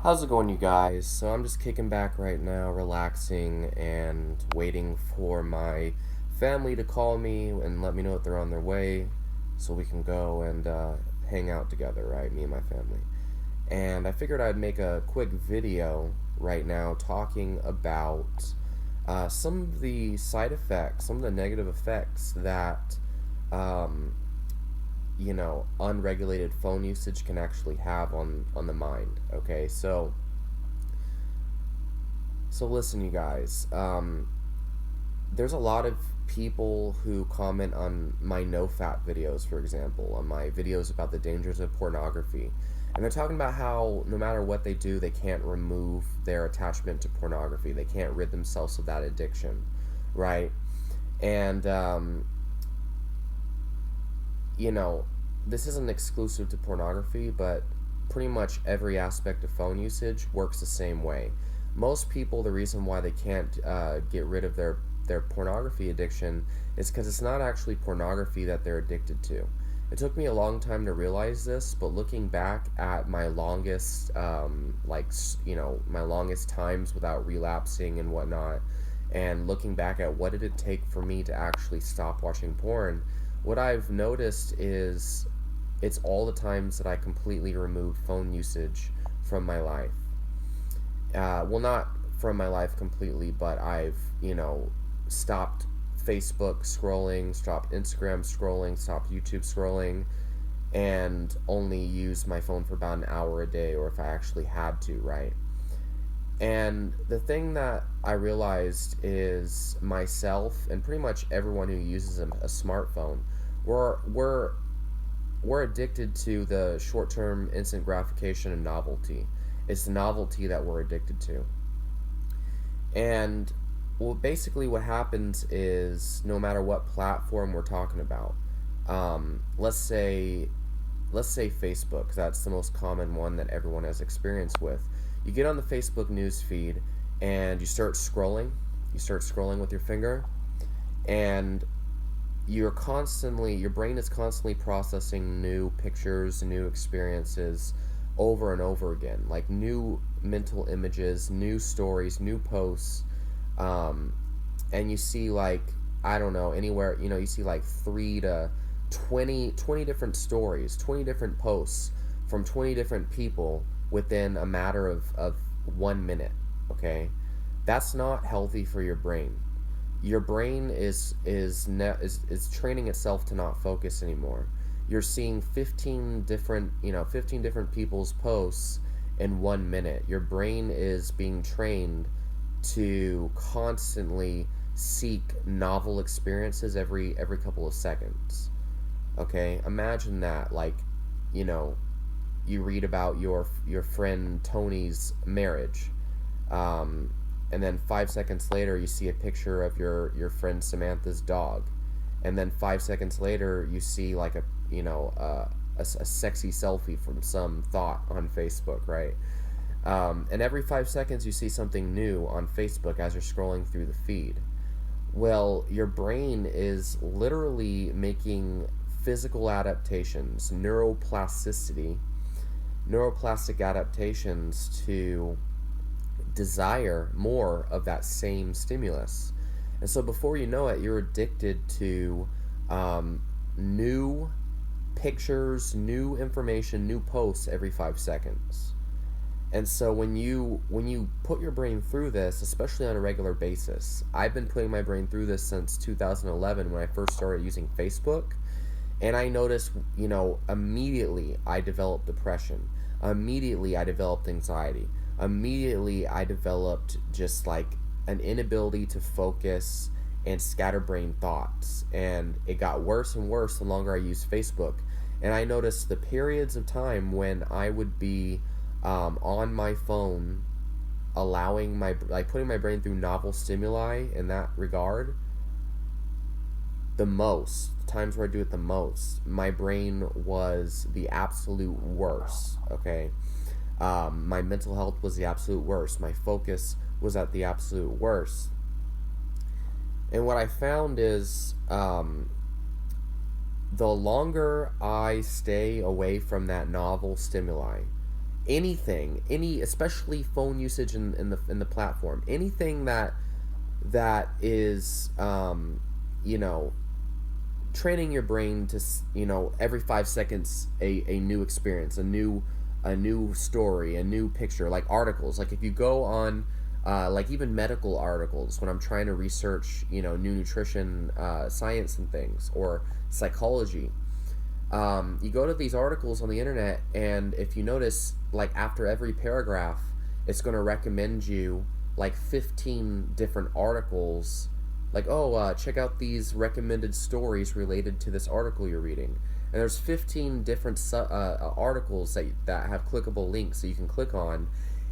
How's it going, you guys? So I'm just kicking back right now, relaxing and waiting for my family to call me and let me know that they're on their way so we can go and hang out together, right? Me and my family. And I figured I'd make a quick video right now talking about some of the side effects, some of the negative effects that um, unregulated phone usage can actually have on the mind. Okay, so listen, you guys. There's a lot of people who comment on my no fat videos, for example, on my videos about the dangers of pornography. And they're talking about how no matter what they do, they can't remove their attachment to pornography. They can't rid themselves of that addiction, right? And, you know, this isn't exclusive to pornography, but pretty much every aspect of phone usage works the same way. Most people, the reason why they can't get rid of their pornography addiction is because it's not actually pornography that they're addicted to. It took me a long time to realize this, but looking back at my longest, my longest times without relapsing and whatnot, and looking back at what did it take for me to actually stop watching porn, what I've noticed is it's all the times that I completely removed phone usage from my life. Well, not from my life completely, but I've, stopped Facebook scrolling, stopped Instagram scrolling, stopped YouTube scrolling, and only used my phone for about an hour a day, or if I actually had to, right? And the thing that I realized is myself and pretty much everyone who uses a smartphone, we're, we're, we're addicted to the short-term instant gratification and novelty. It's the novelty that we're addicted to. And well, basically what happens is no matter what platform we're talking about, let's say Facebook, 'cause that's the most common one that everyone has experience with. You get on the Facebook news feed and you start scrolling. You start scrolling with your finger, and your brain is constantly processing new pictures, new experiences over and over again, like new mental images, new stories, new posts. um, and you see, like, I don't know, anywhere, you see like 3 to 20 different stories, 20 different posts from 20 different people within a matter of 1 minute. Okay, that's not healthy for your brain. Your brain is training itself to not focus anymore. You're seeing 15 different people's posts in 1 minute. Your brain is being trained to constantly seek novel experiences every couple of seconds. Okay, imagine that. Like, you know, you read about your friend Tony's marriage, um, and then 5 seconds later you see a picture of your friend Samantha's dog, and then 5 seconds later you see like a sexy selfie from some thought on Facebook, right? And every 5 seconds you see something new on Facebook as you're scrolling through the feed. Well, your brain is literally making physical adaptations, neuroplastic adaptations to desire more of that same stimulus. And so before you know it, you're addicted to new pictures, new information, new posts every 5 seconds. And so when you put your brain through this, especially on a regular basis, I've been putting my brain through this since 2011 when I first started using Facebook, and I noticed, immediately I developed depression. Immediately I developed anxiety. Immediately I developed just like an inability to focus and scatterbrain thoughts. And it got worse and worse the longer I used Facebook. And I noticed the periods of time when I would be on my phone, putting my brain through novel stimuli in that regard, the times where I do it the most, my brain was the absolute worst. Okay, my mental health was the absolute worst. My focus was at the absolute worst. And what I found is, the longer I stay away from that novel stimuli, anything, especially phone usage in the platform, anything that is, you know, training your brain to, every 5 seconds a new experience, a new story, a new picture, like articles. Like if you go on, like even medical articles, when I'm trying to research, new nutrition, science and things, or psychology, you go to these articles on the internet, and if you notice, like after every paragraph, it's going to recommend you like 15 different articles. Like, oh, check out these recommended stories related to this article you're reading. And there's 15 different articles that have clickable links that you can click on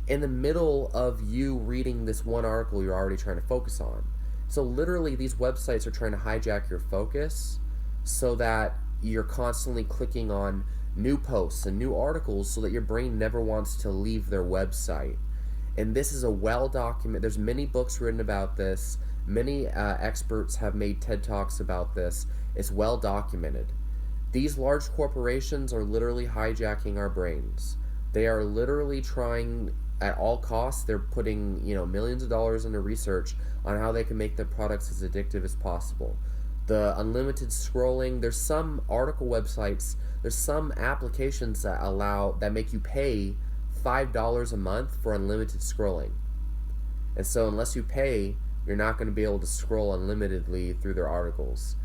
in the middle of you reading this one article you're already trying to focus on. So literally, these websites are trying to hijack your focus so that you're constantly clicking on new posts and new articles so that your brain never wants to leave their website. And this is a well documented, there's many books written about this. Many experts have made TED Talks about this. It's well documented. These large corporations are literally hijacking our brains. They are literally trying at all costs. They're putting, millions of dollars into research on how they can make their products as addictive as possible. The unlimited scrolling, there's some article websites, there's some applications that make you pay $5 a month for unlimited scrolling. And so unless you pay, you're not going to be able to scroll unlimitedly through their articles.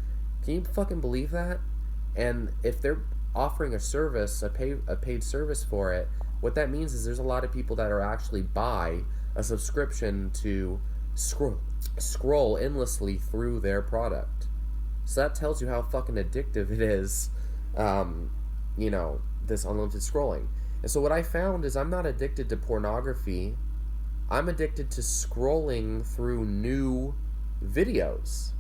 Can you fucking believe that? And if they're offering a service, a paid service for it, what that means is there's a lot of people that are actually buy a subscription to scroll endlessly through their product. So that tells you how fucking addictive it is, this unlimited scrolling. And so what I found is I'm not addicted to pornography. I'm addicted to scrolling through new videos.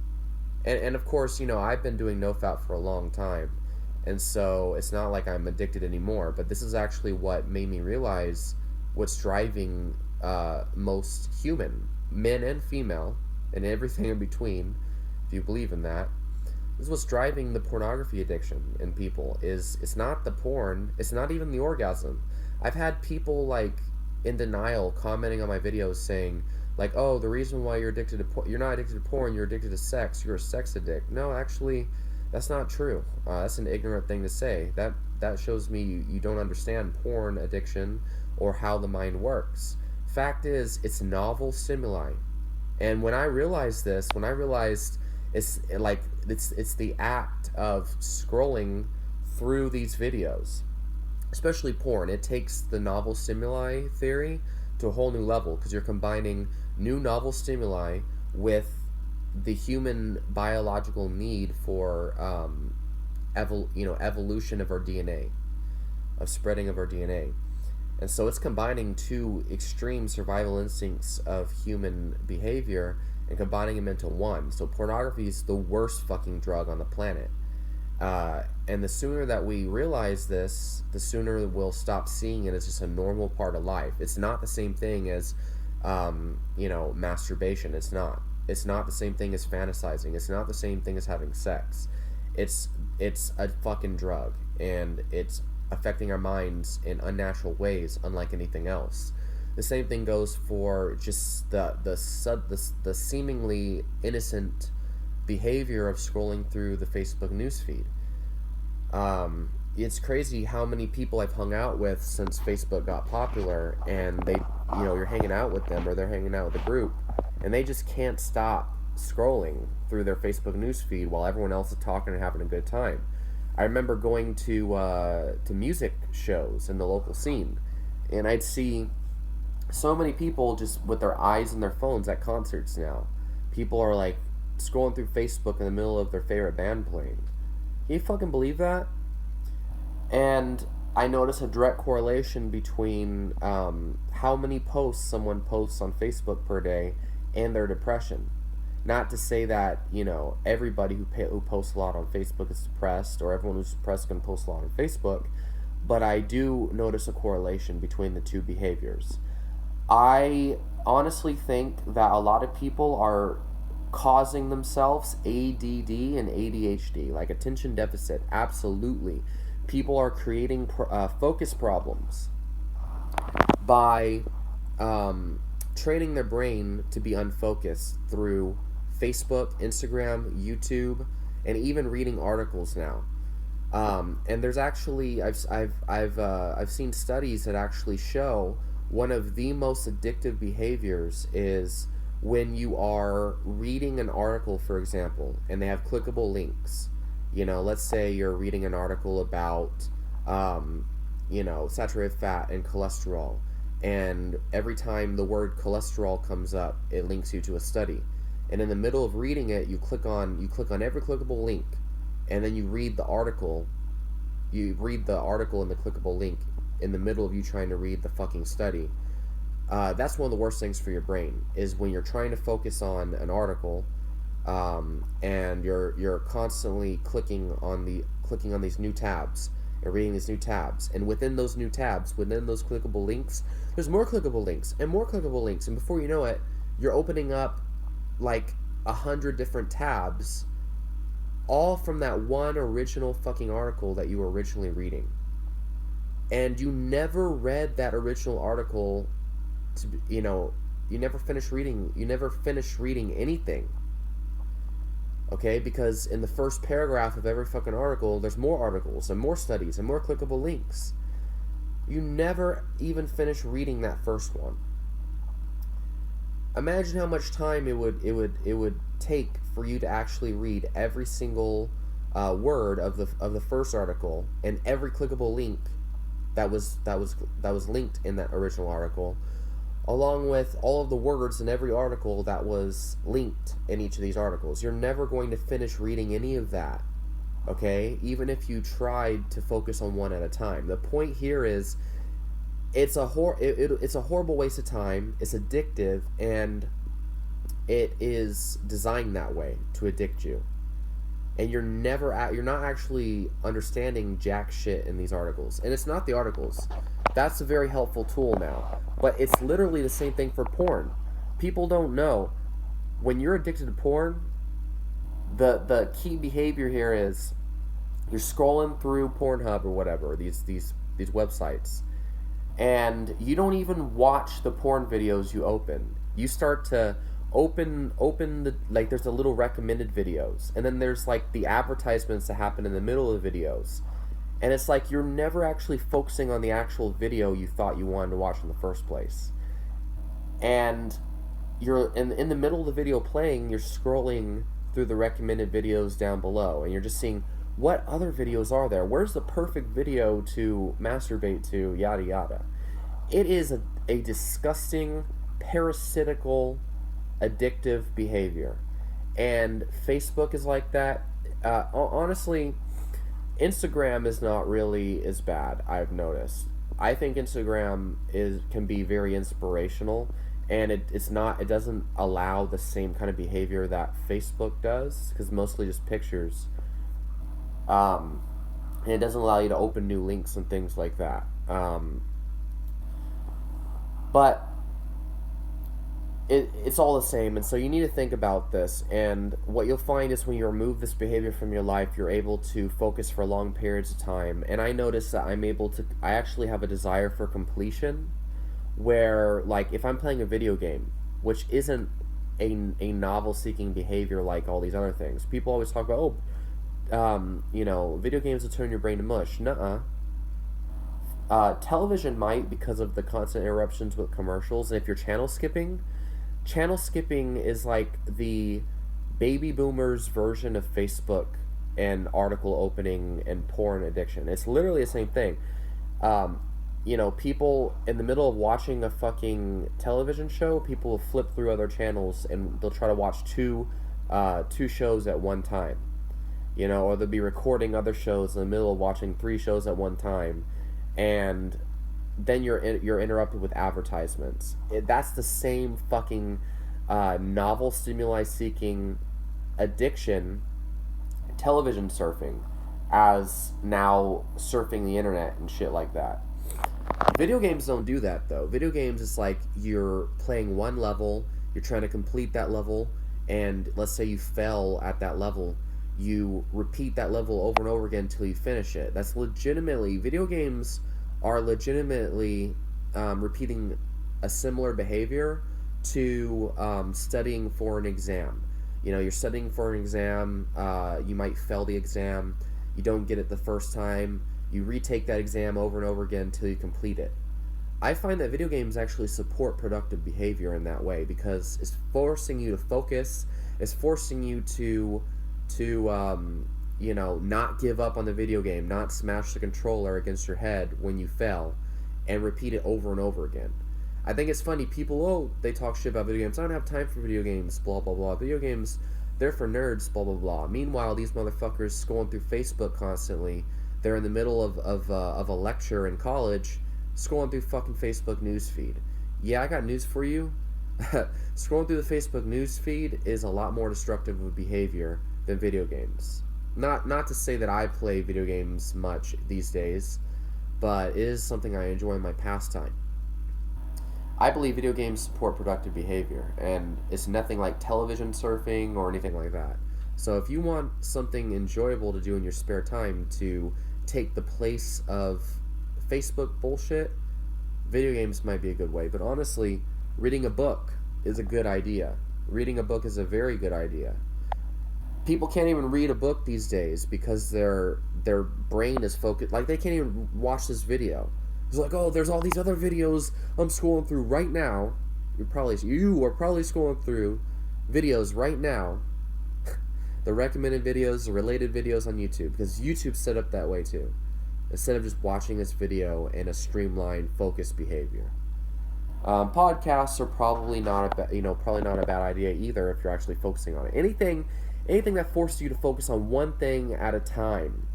And of course, I've been doing NoFap for a long time. And so it's not like I'm addicted anymore. But this is actually what made me realize what's driving most human, men and female, and everything in between, if you believe in that. This is what's driving the pornography addiction in people. It's not the porn. It's not even the orgasm. I've had people like in denial commenting on my videos saying like, oh, the reason why you're addicted to porn, you're not addicted to porn, you're addicted to sex, you're a sex addict. No, actually, that's not true. That's an ignorant thing to say. That shows me you don't understand porn addiction or how the mind works. Fact is, it's novel stimuli. And when I realized it's the act of scrolling through these videos, especially porn, it takes the novel stimuli theory to a whole new level because you're combining new novel stimuli with the human biological need for evolution of our DNA, of spreading of our DNA. And so it's combining two extreme survival instincts of human behavior and combining them into one. So pornography is the worst fucking drug on the planet. And the sooner that we realize this, the sooner we'll stop seeing it as just a normal part of life. It's not the same thing as, masturbation. It's not. It's not the same thing as fantasizing. It's not the same thing as having sex. It's a fucking drug, and it's affecting our minds in unnatural ways, unlike anything else. The same thing goes for just the seemingly innocent behavior of scrolling through the Facebook newsfeed. It's crazy how many people I've hung out with since Facebook got popular, and they, you're hanging out with them or they're hanging out with a group, and they just can't stop scrolling through their Facebook newsfeed while everyone else is talking and having a good time. I remember going to music shows in the local scene, and I'd see so many people just with their eyes in their phones at concerts now. People are like scrolling through Facebook in the middle of their favorite band playing. Can you fucking believe that? And I notice a direct correlation between how many posts someone posts on Facebook per day and their depression. Not to say that, everybody who posts a lot on Facebook is depressed, or everyone who's depressed can post a lot on Facebook, but I do notice a correlation between the two behaviors. I honestly think that a lot of people are causing themselves ADD and ADHD, like attention deficit. Absolutely. People are creating focus problems. by training their brain to be unfocused through Facebook, Instagram, YouTube, and even reading articles now. And there's actually I've seen studies that actually show one of the most addictive behaviors is when you are reading an article, for example, and they have clickable links. You know, let's say you're reading an article about, saturated fat and cholesterol, and every time the word cholesterol comes up, it links you to a study. And in the middle of reading it, you click on every clickable link, and then you read the article and the clickable link in the middle of you trying to read the fucking study. That's one of the worst things for your brain is when you're trying to focus on an article, and you're constantly clicking on these new tabs and reading these new tabs, and within those new tabs, within those clickable links, there's more clickable links and more clickable links, and before you know it, you're opening up like 100 different tabs, all from that one original fucking article that you were originally reading. And you never read that original article to, you never finish reading anything. Okay? Because in the first paragraph of every fucking article, there's more articles and more studies and more clickable links. You never even finish reading that first one. Imagine how much time it would take for you to actually read every single word of the first article and every clickable link that was linked in that original article, along with all of the words in every article that was linked in each of these articles. You're never going to finish reading any of that, okay? Even if you tried to focus on one at a time. The point here is it's a horrible waste of time. It's addictive, and it is designed that way to addict you. And you're not actually understanding jack shit in these articles. And it's not the articles. That's a very helpful tool now. But it's literally the same thing for porn. People don't know. When you're addicted to porn, the key behavior here is you're scrolling through Pornhub or whatever, these websites, and you don't even watch the porn videos you open. You start to open the, like, there's a little recommended videos, and then there's like the advertisements that happen in the middle of the videos, and it's like you're never actually focusing on the actual video you thought you wanted to watch in the first place. And you're in the middle of the video playing, you're scrolling through the recommended videos down below, and you're just seeing what other videos are there, where's the perfect video to masturbate to, yada yada. It is a disgusting, parasitical, addictive behavior. And Facebook is like that. Honestly, Instagram is not really as bad, I've noticed. I think Instagram can be very inspirational, and it doesn't allow the same kind of behavior that Facebook does, because mostly just pictures. And it doesn't allow you to open new links and things like that. But it's all the same, and so you need to think about this. And what you'll find is when you remove this behavior from your life, you're able to focus for long periods of time. And I notice that I actually have a desire for completion, where, like, if I'm playing a video game, which isn't a novel seeking behavior like all these other things. People always talk about, video games will turn your brain to mush. Nuh-uh. Television might, because of the constant interruptions with commercials, and if you're channel skipping is like the baby boomers version of Facebook and article opening and porn addiction. It's literally the same thing. People in the middle of watching a fucking television show, people will flip through other channels and they'll try to watch two shows at one time. Or they'll be recording other shows in the middle of watching 3 shows at one time, and then you're interrupted with advertisements. That's the same fucking novel stimuli seeking addiction, television surfing, as now surfing the internet and shit like that. Video games don't do that, though. Video games is like you're playing one level, you're trying to complete that level, and let's say you fell at that level, you repeat that level over and over again until you finish it. Video games are legitimately repeating a similar behavior to studying for an exam. You know, you're studying for an exam, you might fail the exam, you don't get it the first time, you retake that exam over and over again until you complete it. I find that video games actually support productive behavior in that way because it's forcing you to focus, it's forcing you to you know, not give up on the video game, not smash the controller against your head when you fail, and repeat it over and over again. I think it's funny, people, oh, they talk shit about video games. I don't have time for video games, blah, blah, blah. Video games, they're for nerds, blah, blah, blah. Meanwhile, these motherfuckers scrolling through Facebook constantly. They're in the middle of a lecture in college, scrolling through fucking Facebook newsfeed. Yeah, I got news for you. Scrolling through the Facebook newsfeed is a lot more destructive of behavior than video games. Not to say that I play video games much these days, but it is something I enjoy in my pastime. I believe video games support productive behavior, and it's nothing like television surfing or anything like that. So if you want something enjoyable to do in your spare time to take the place of Facebook bullshit, video games might be a good way. But honestly, reading a book is a good idea. Reading a book is a very good idea. People can't even read a book these days because their brain is focused. Like, they can't even watch this video. It's like, oh, there's all these other videos I'm scrolling through right now. You are probably scrolling through videos right now. The recommended videos, the related videos on YouTube, because YouTube's set up that way too. Instead of just watching this video in a streamlined, focused behavior. Podcasts are probably not a bad idea either if you're actually focusing on it. Anything that forces you to focus on one thing at a time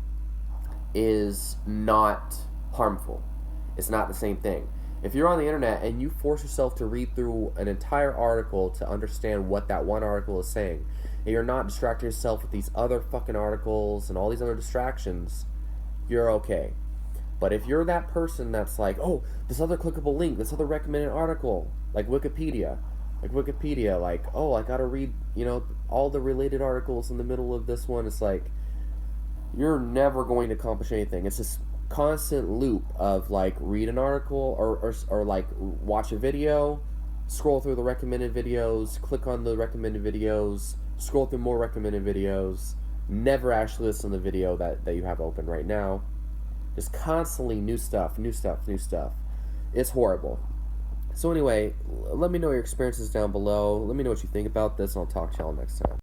is not harmful. It's not the same thing. If you're on the internet and you force yourself to read through an entire article to understand what that one article is saying, and you're not distracting yourself with these other fucking articles and all these other distractions, you're okay. But if you're that person that's like, oh, this other clickable link, this other recommended article, like Wikipedia, like, oh, I gotta read, all the related articles in the middle of this one, it's like, you're never going to accomplish anything. It's this constant loop of, like, read an article or like, watch a video, scroll through the recommended videos, click on the recommended videos, scroll through more recommended videos, never actually listen to the video that you have open right now. Just constantly new stuff. It's horrible. So anyway, let me know your experiences down below. Let me know what you think about this, and I'll talk to y'all next time.